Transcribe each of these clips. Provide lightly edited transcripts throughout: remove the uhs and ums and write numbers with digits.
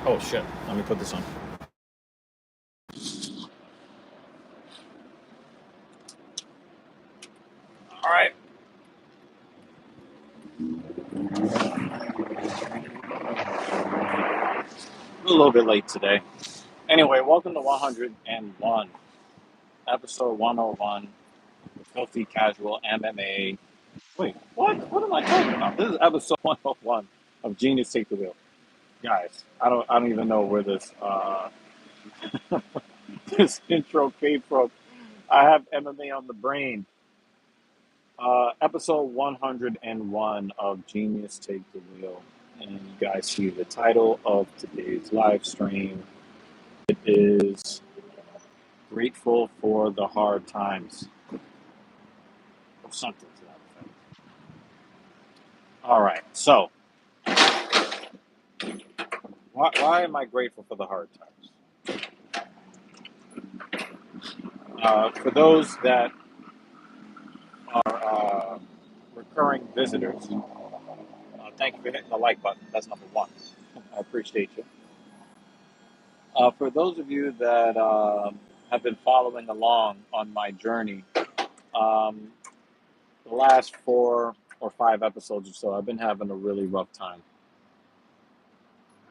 Oh shit. Let me put this on. All right. A little bit late today. Anyway, welcome to 101, episode 101, Filthy Casual MMA. Wait, what? What am I talking about? This is episode 101 of Genius Take the Wheel. Guys, I don't even know where this this intro came from. I have MMA on the brain. Episode 101 of Genius Take the Wheel. And you guys see the title of today's live stream. It is Grateful for the Hard Times, or something to that effect. All right, so why am I grateful for the hard times? For those that are recurring visitors, thank you for hitting the like button. That's number one. I appreciate you. For those of you that have been following along on my journey, um, the last 4 or 5 episodes or so, I've been having a really rough time.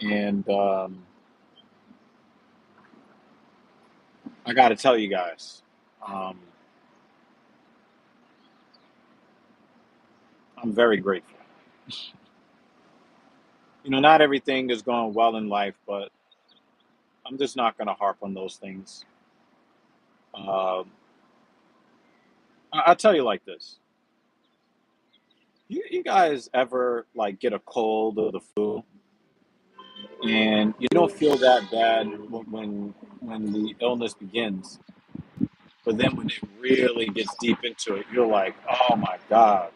And I got to tell you guys, um, I'm very grateful. Not everything is going well in life, but I'm just not going to harp on those things. Um, I'll tell you like this. You guys ever like get a cold or the flu and you don't feel that bad when the illness begins, but then when it really gets deep into it, you're like, oh my God,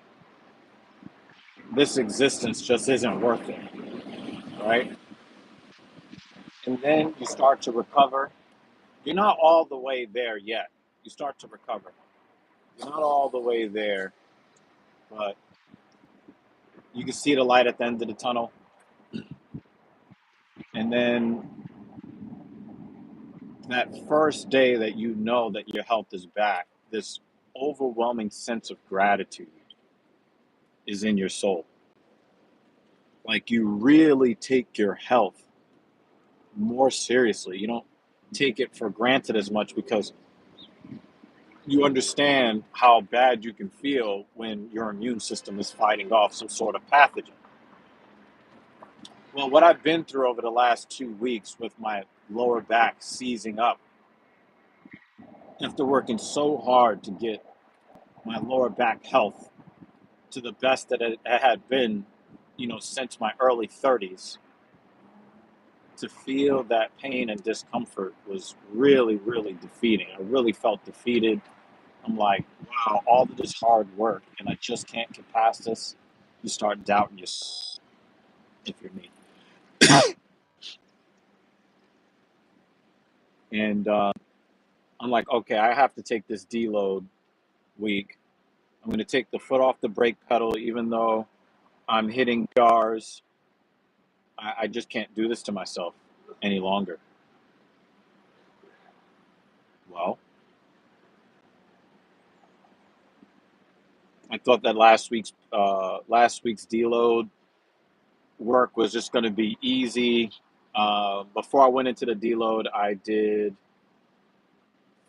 this existence just isn't worth it, right? And then you start to recover. You're not all the way there yet. You start to recover. You're not all the way there, but you can see the light at the end of the tunnel. And then that first day that you know that your health is back, this overwhelming sense of gratitude is in your soul. Like you really take your health more seriously. You don't take it for granted as much because you understand how bad you can feel when your immune system is fighting off some sort of pathogen. Well, what I've been through over the last 2 weeks with my lower back seizing up, after working so hard to get my lower back health to the best that it had been, since my early 30s, to feel that pain and discomfort was really, really defeating. I really felt defeated. I'm like, wow, all of this hard work, and I just can't get past this. You start doubting yourself if you're me. And I'm like, okay, I have to take this deload week. I'm going to take the foot off the brake pedal, even though I'm hitting jars. I just can't do this to myself any longer. Well, I thought that last week's deload work was just going to be easy. Before I went into the deload, I did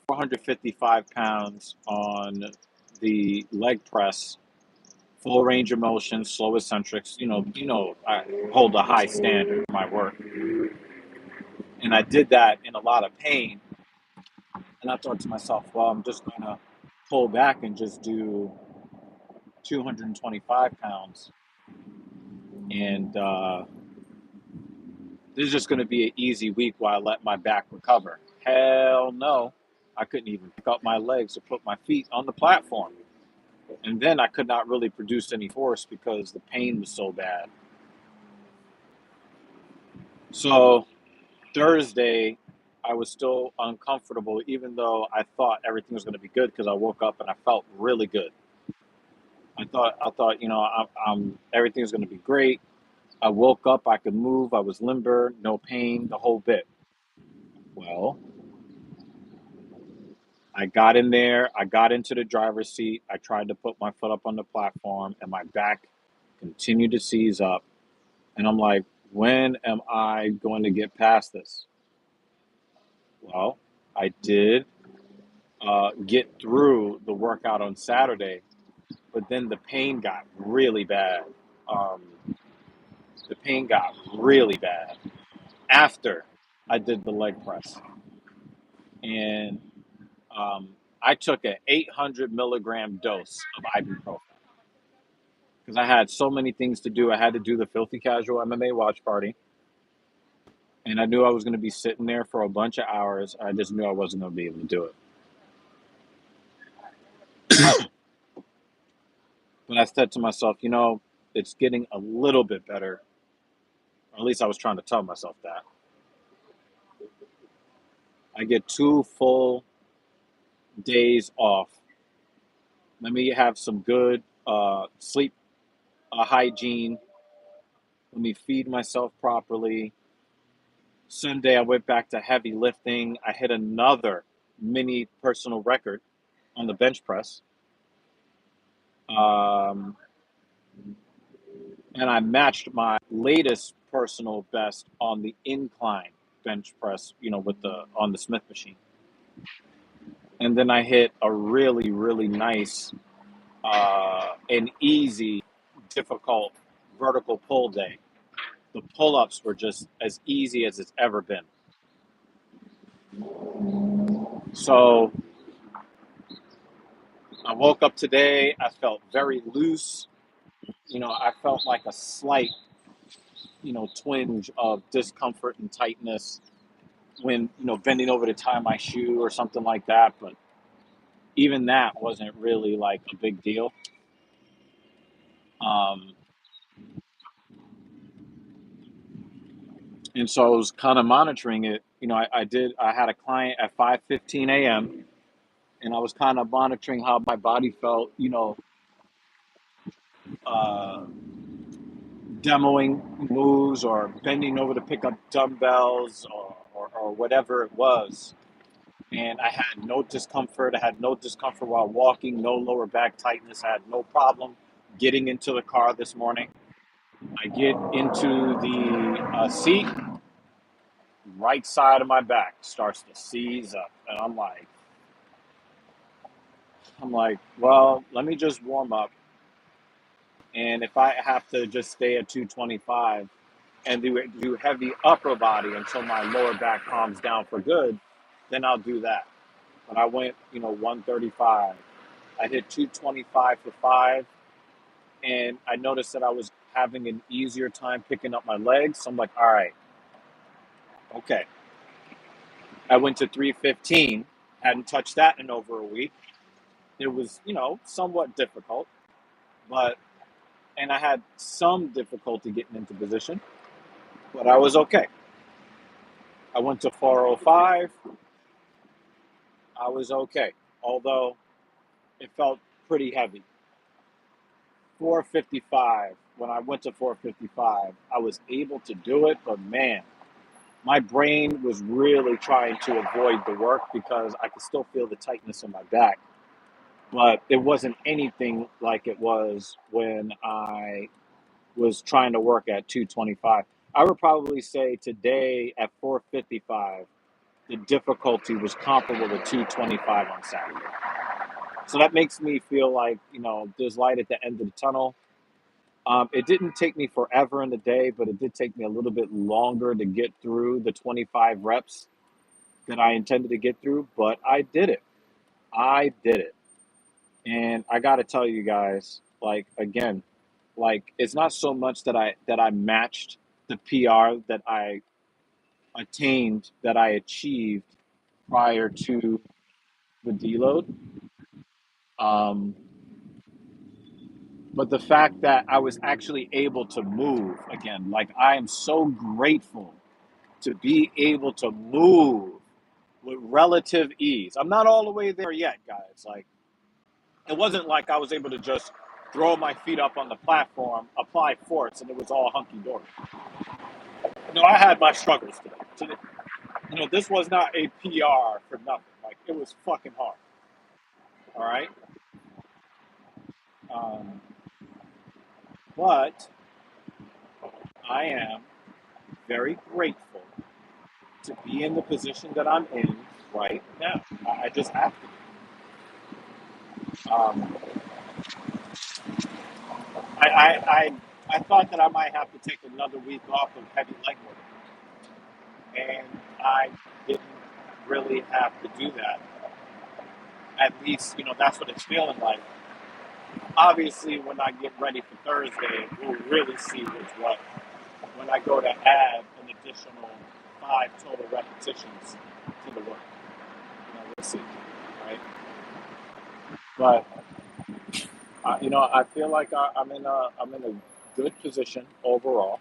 455 pounds on the leg press, full range of motion, slow eccentrics. I hold a high standard for my work, and I did that in a lot of pain. And I thought to myself, well, I'm just going to pull back and just do 225 pounds, and this is just going to be an easy week while I let my back recover. Hell no. I couldn't even pick up my legs or put my feet on the platform. And then I could not really produce any force because the pain was so bad. So Thursday, I was still uncomfortable, even though I thought everything was going to be good because I woke up and I felt really good. I thought, everything's going to be great. I woke up, I could move, I was limber, no pain, the whole bit. Well, I got in there, I got into the driver's seat, I tried to put my foot up on the platform, and my back continued to seize up. And I'm like, when am I going to get past this? Well, I did get through the workout on Saturday, but then the pain got really bad. Um, the pain got really bad after I did the leg press. And um, I took an 800 milligram dose of ibuprofen because I had so many things to do. I had to do the Filthy Casual MMA watch party, and I knew I was going to be sitting there for a bunch of hours. I just knew I wasn't going to be able to do it. But I said to myself, it's getting a little bit better. Or at least I was trying to tell myself that. I get 2 full days off. Let me have some good sleep hygiene. Let me feed myself properly. Sunday, I went back to heavy lifting. I hit another mini personal record on the bench press. Um, and I matched my latest personal best on the incline bench press, with on the Smith machine. And then I hit a really, really nice and easy, difficult vertical pull day. The pull-ups were just as easy as it's ever been. So I woke up today, I felt very loose. I felt like a slight, twinge of discomfort and tightness when, bending over to tie my shoe or something like that. But even that wasn't really like a big deal. Um, and so I was kind of monitoring it. I had a client at 5:15 a.m. and I was kind of monitoring how my body felt, uh, demoing moves or bending over to pick up dumbbells or whatever it was. And I had no discomfort. I had no discomfort while walking, no lower back tightness. I had no problem getting into the car this morning. I get into the seat, right side of my back starts to seize up. And I'm like, well, let me just warm up. And if I have to just stay at 225 and do heavy upper body until my lower back calms down for good, then I'll do that. But I went, 135. I hit 225 for 5, and I noticed that I was having an easier time picking up my legs. So I'm like, all right, okay. I went to 315, hadn't touched that in over a week. It was, somewhat difficult, but, and I had some difficulty getting into position, but I was okay. I went to 405. I was okay, although it felt pretty heavy. 455. When I went to 455, I was able to do it, but man, my brain was really trying to avoid the work because I could still feel the tightness in my back. But it wasn't anything like it was when I was trying to work at 225. I would probably say today at 455, the difficulty was comparable to 225 on Saturday. So that makes me feel like, there's light at the end of the tunnel. It didn't take me forever in the day, but it did take me a little bit longer to get through the 25 reps that I intended to get through, but I did it. I did it. And I got to tell you guys, like, again, like, it's not so much that I matched the PR that I attained, that I achieved prior to the deload. Um, but the fact that I was actually able to move again, like, I am so grateful to be able to move with relative ease. I'm not all the way there yet, guys. Like, it wasn't like I was able to just throw my feet up on the platform, apply force, and it was all hunky dory. No, I had my struggles today. This was not a PR for nothing. Like, it was fucking hard. All right. Um, but I am very grateful to be in the position that I'm in right now. I just have to. Um, I thought that I might have to take another week off of heavy leg work, and I didn't really have to do that. At least, that's what it's feeling like. Obviously, when I get ready for Thursday, we'll really see what's what. When I go to add an additional 5 total repetitions to the work, we'll see, right? But I feel like I'm in a good position overall.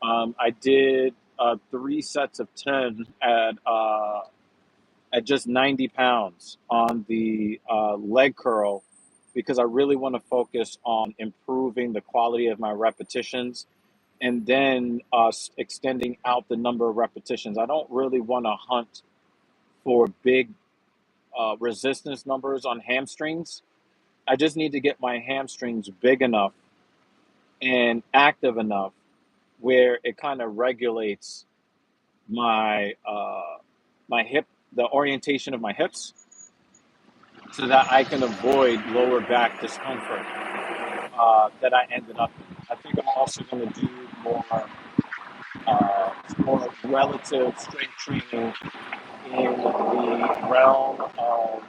I did 3 sets of 10 at just 90 pounds on the leg curl because I really want to focus on improving the quality of my repetitions and then extending out the number of repetitions. I don't really want to hunt for big resistance numbers on hamstrings. I just need to get my hamstrings big enough and active enough where it kind of regulates my my hip, the orientation of my hips, so that I can avoid lower back discomfort that I ended up in. I think I'm also going to do more relative strength training in the realm of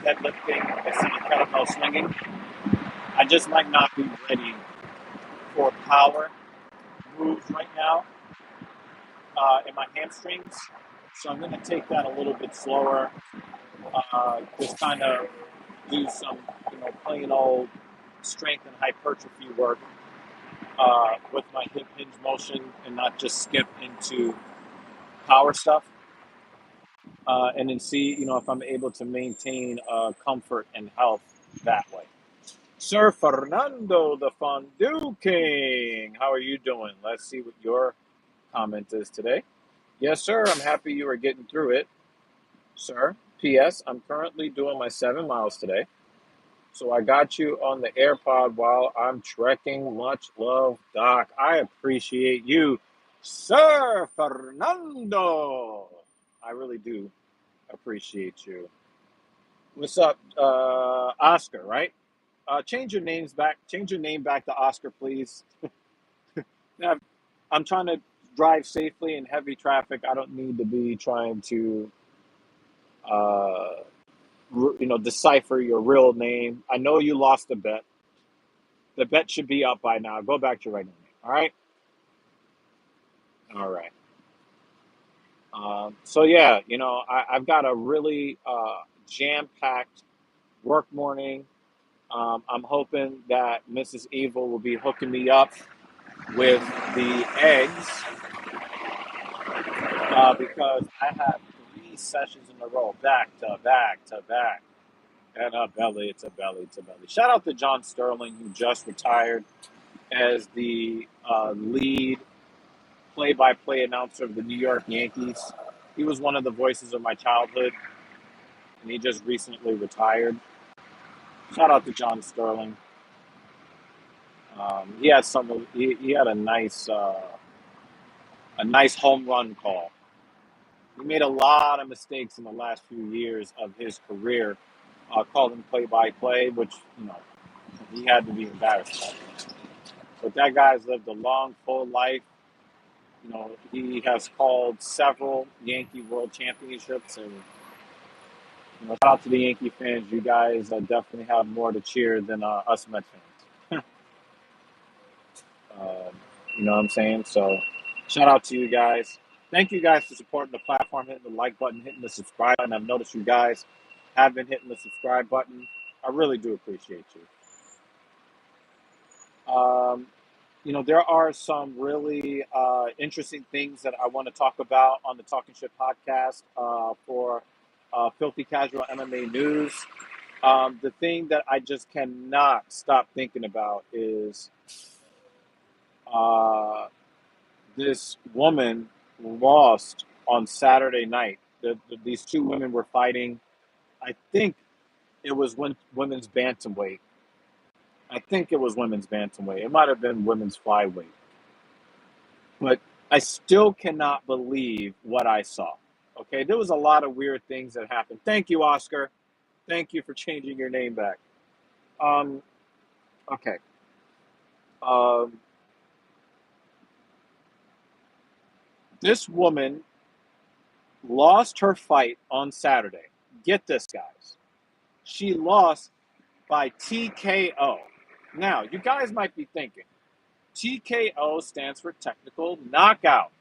deadlifting instead of kettlebell swinging. I just might not be ready for power moves right now in my hamstrings. So I'm going to take that a little bit slower. Just kind of do some, plain old strength and hypertrophy work with my hip hinge motion and not just skip into power stuff. And then see, if I'm able to maintain comfort and health that way. Sir Fernando, the Fondue King, how are you doing? Let's see what your comment is today. Yes, sir. I'm happy you are getting through it, sir. P.S. I'm currently doing my 7 miles today. So I got you on the AirPod while I'm trekking. Much love, Doc. I appreciate you, Sir Fernando. I really do appreciate you. What's up, Oscar? Right? Change your names back. Change your name back to Oscar, please. Now, I'm trying to drive safely in heavy traffic. I don't need to be trying to, uh, decipher your real name. I know you lost the bet. The bet should be up by now. Go back to your regular name. All right. All right. So yeah, I've got a really jam-packed work morning. I'm hoping that Mrs. Evil will be hooking me up with the eggs because I have 3 sessions in a row, back to back to back. And a belly, it's a belly, it's a belly. Shout out to John Sterling, who just retired as the lead play-by-play announcer of the New York Yankees. He was one of the voices of my childhood, and he just recently retired. Shout out to John Sterling. He had He had a nice home run call. He made a lot of mistakes in the last few years of his career, calling play-by-play, which he had to be embarrassed about. But that guy's lived a long, full life. He has called several Yankee World Championships, and shout out to the Yankee fans. You guys definitely have more to cheer than us Mets fans. You know what I'm saying? So, shout out to you guys. Thank you guys for supporting the platform, hitting the like button, hitting the subscribe button. I've noticed you guys have been hitting the subscribe button. I really do appreciate you. There are some really interesting things that I want to talk about on the Talking Shit podcast for Filthy Casual MMA News. The thing that I just cannot stop thinking about is uh, this woman lost on Saturday night. These two women were fighting. I think it was women's bantamweight. I think it was women's bantamweight. It might have been women's flyweight. But I still cannot believe what I saw. Okay, there was a lot of weird things that happened. Thank you, Oscar. Thank you for changing your name back. Um, okay. Um, this woman lost her fight on Saturday. Get this, guys. She lost by TKO. Now, you guys might be thinking, TKO stands for technical knockout.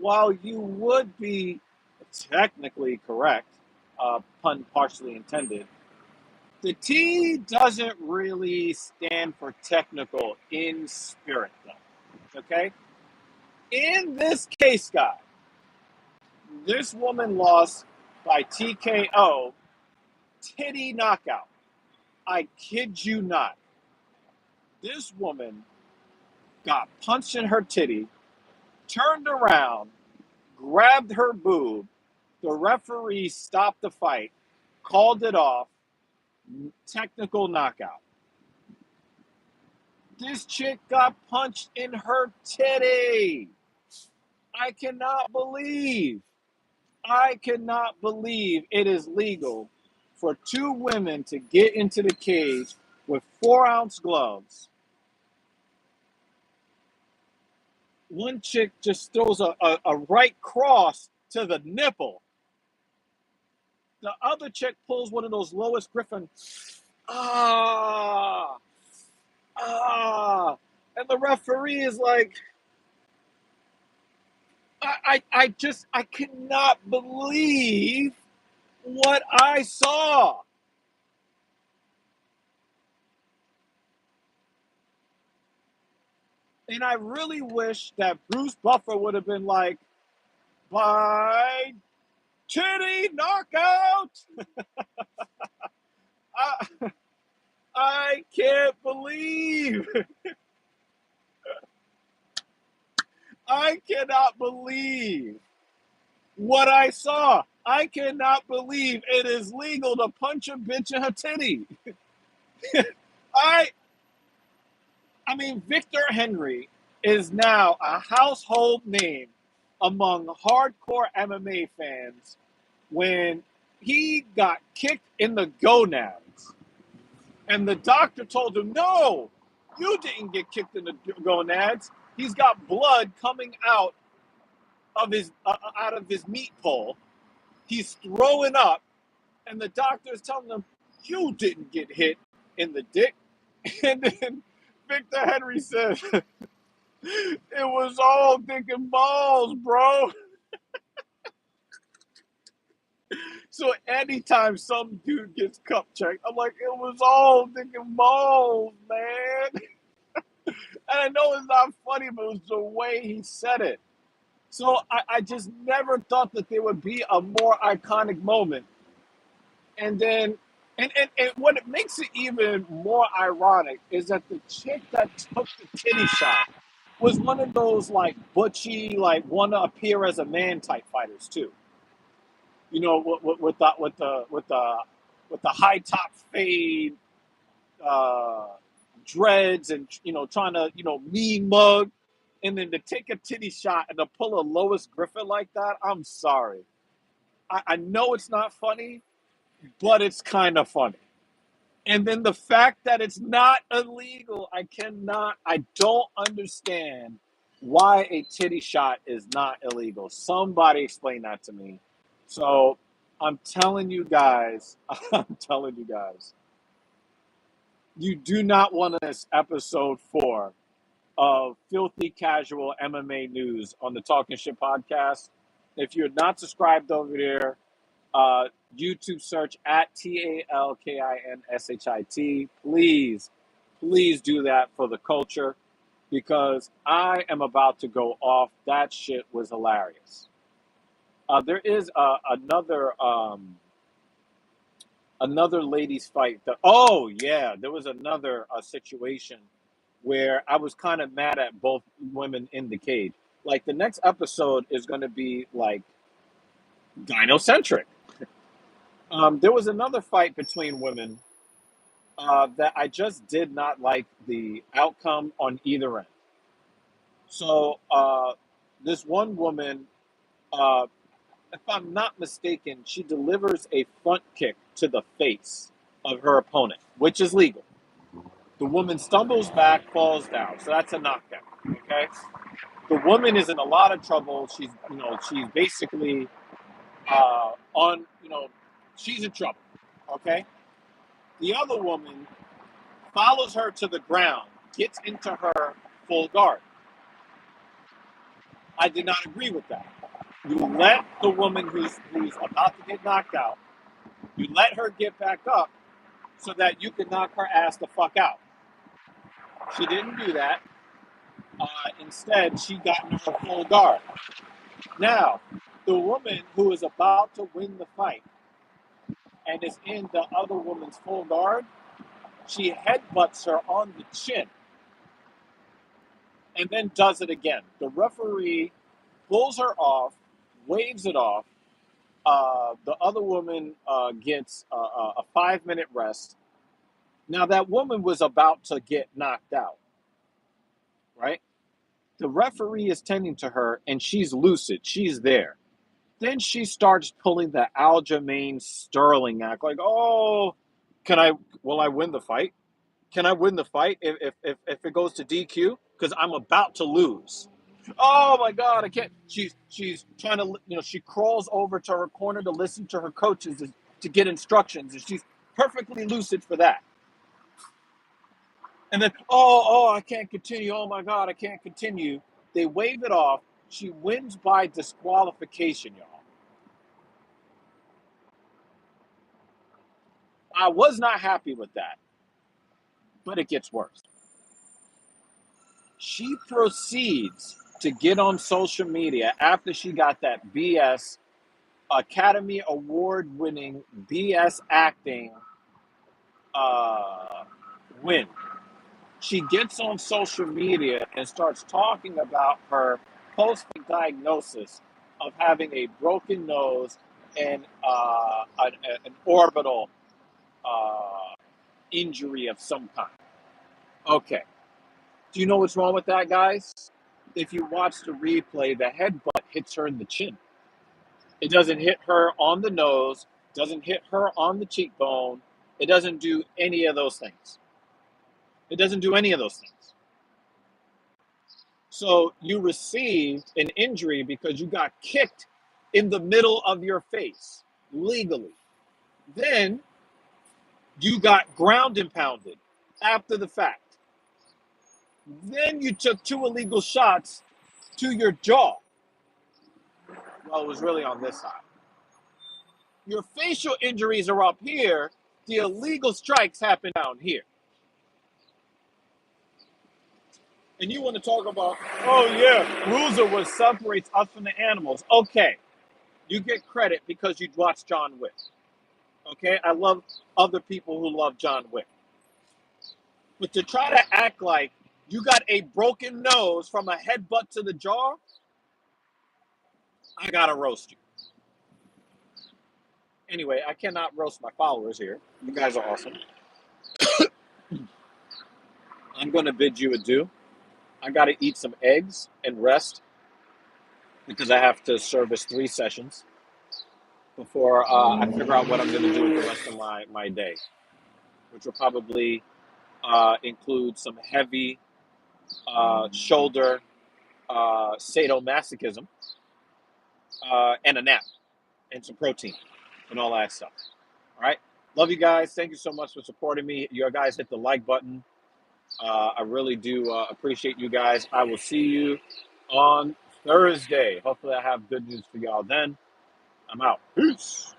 While you would be technically correct, pun partially intended, the T doesn't really stand for technical in spirit, though. Okay? In this case, guys, this woman lost by TKO, titty knockout. I kid you not. This woman got punched in her titty, turned around, grabbed her boob. The referee stopped the fight, called it off, technical knockout. This chick got punched in her titty. I cannot believe it is legal for two women to get into the cage with 4-ounce gloves. One chick just throws a right cross to the nipple. The other chick pulls one of those Lois Griffin, ah, ah. And the referee is like, I cannot believe what I saw. And I really wish that Bruce Buffer would have been like, by titty knockout. I, I can't believe. I cannot believe what I saw. I cannot believe it is legal to punch a bitch in her titty. I I mean, Victor Henry is now a household name among hardcore MMA fans when he got kicked in the gonads. And the doctor told him, no, you didn't get kicked in the gonads. He's got blood coming out of his meat pole. He's throwing up, and the doctor is telling him, you didn't get hit in the dick. And then Victor Henry said, it was all dick and balls, bro. So anytime some dude gets cup checked, I'm like, it was all dick and balls, man. And I know it's not funny, but it was the way he said it. So I just never thought that there would be a more iconic moment. And then, and what it makes it even more ironic is that the chick that took the titty shot was one of those like butchy, like want to appear as a man type fighters too. You know, with the high top fade, uh, dreads, and trying to mean mug, and then to take a titty shot and to pull a Lois Griffin like that. I'm sorry. I know it's not funny, but it's kind of funny. And then the fact that it's not illegal, I don't understand why a titty shot is not illegal. Somebody explain that to me. So I'm telling you guys, I'm telling you guys, you do not want this episode 4 of Filthy Casual MMA News on the Talking Shit podcast. If you're not subscribed over there, YouTube search at TALKINSHIT. Please do that for the culture because I am about to go off. That shit was hilarious. There is another another ladies fight. Oh yeah, there was another situation where I was kind of mad at both women in the cage. Like the next episode is going to be like gynocentric. There was another fight between women that I just did not like the outcome on either end. So this one woman, uh, if I'm not mistaken, she delivers a front kick to the face of her opponent, which is legal. The woman stumbles back, falls down, so that's a knockdown. Okay, the woman is in a lot of trouble. She's basically on, she's in trouble. Okay, the other woman follows her to the ground, gets into her full guard. I did not agree with that. You let the woman who's about to get knocked out, you let her get back up so that you can knock her ass the fuck out. She didn't do that. Instead, she got in her full guard. Now, the woman who is about to win the fight and is in the other woman's full guard, she headbutts her on the chin and then does it again. The referee pulls her off, waves it off. The other woman gets a 5-minute rest. Now, that woman was about to get knocked out, right? The referee is tending to her, and she's lucid. She's there. Then she starts pulling the Aljamain Sterling act, like, "Oh, will I win the fight? Can I win the fight if it goes to DQ? Because I'm about to lose. Oh my God, I can't." She's trying to, she crawls over to her corner to listen to her coaches to get instructions, and she's perfectly lucid for that. And then, I can't continue. Oh my God, I can't continue. They wave it off. She wins by disqualification, y'all. I was not happy with that, but it gets worse. She proceeds to get on social media after she got that BS Academy Award winning BS acting win. She gets on social media and starts talking about her post diagnosis of having a broken nose and an orbital injury of some kind. Okay. Do you know what's wrong with that, guys? If you watch the replay, the headbutt hits her in the chin. It doesn't hit her on the nose, doesn't hit her on the cheekbone. It doesn't do any of those things. It doesn't do any of those things. So you received an injury because you got kicked in the middle of your face, legally. Then you got ground and pounded after the fact. Then you took 2 illegal shots to your jaw. Well, it was really on this side. Your facial injuries are up here. The illegal strikes happen down here. And you want to talk about, oh yeah, rules are what separates us from the animals. Okay, you get credit because you watched John Wick. Okay, I love other people who love John Wick. But to try to act like you got a broken nose from a headbutt to the jaw, I gotta roast you. Anyway, I cannot roast my followers here. You guys are awesome. I'm gonna bid you adieu. I gotta eat some eggs and rest because I have to service 3 sessions before I figure out what I'm gonna do with the rest of my day, which will probably include some heavy shoulder sadomasochism and a nap and some protein and all that stuff. All right. Love you guys. Thank you so much for supporting me. You guys hit the like button. I really do appreciate you guys. I will see you on Thursday. Hopefully, I have good news for y'all then. I'm out. Peace.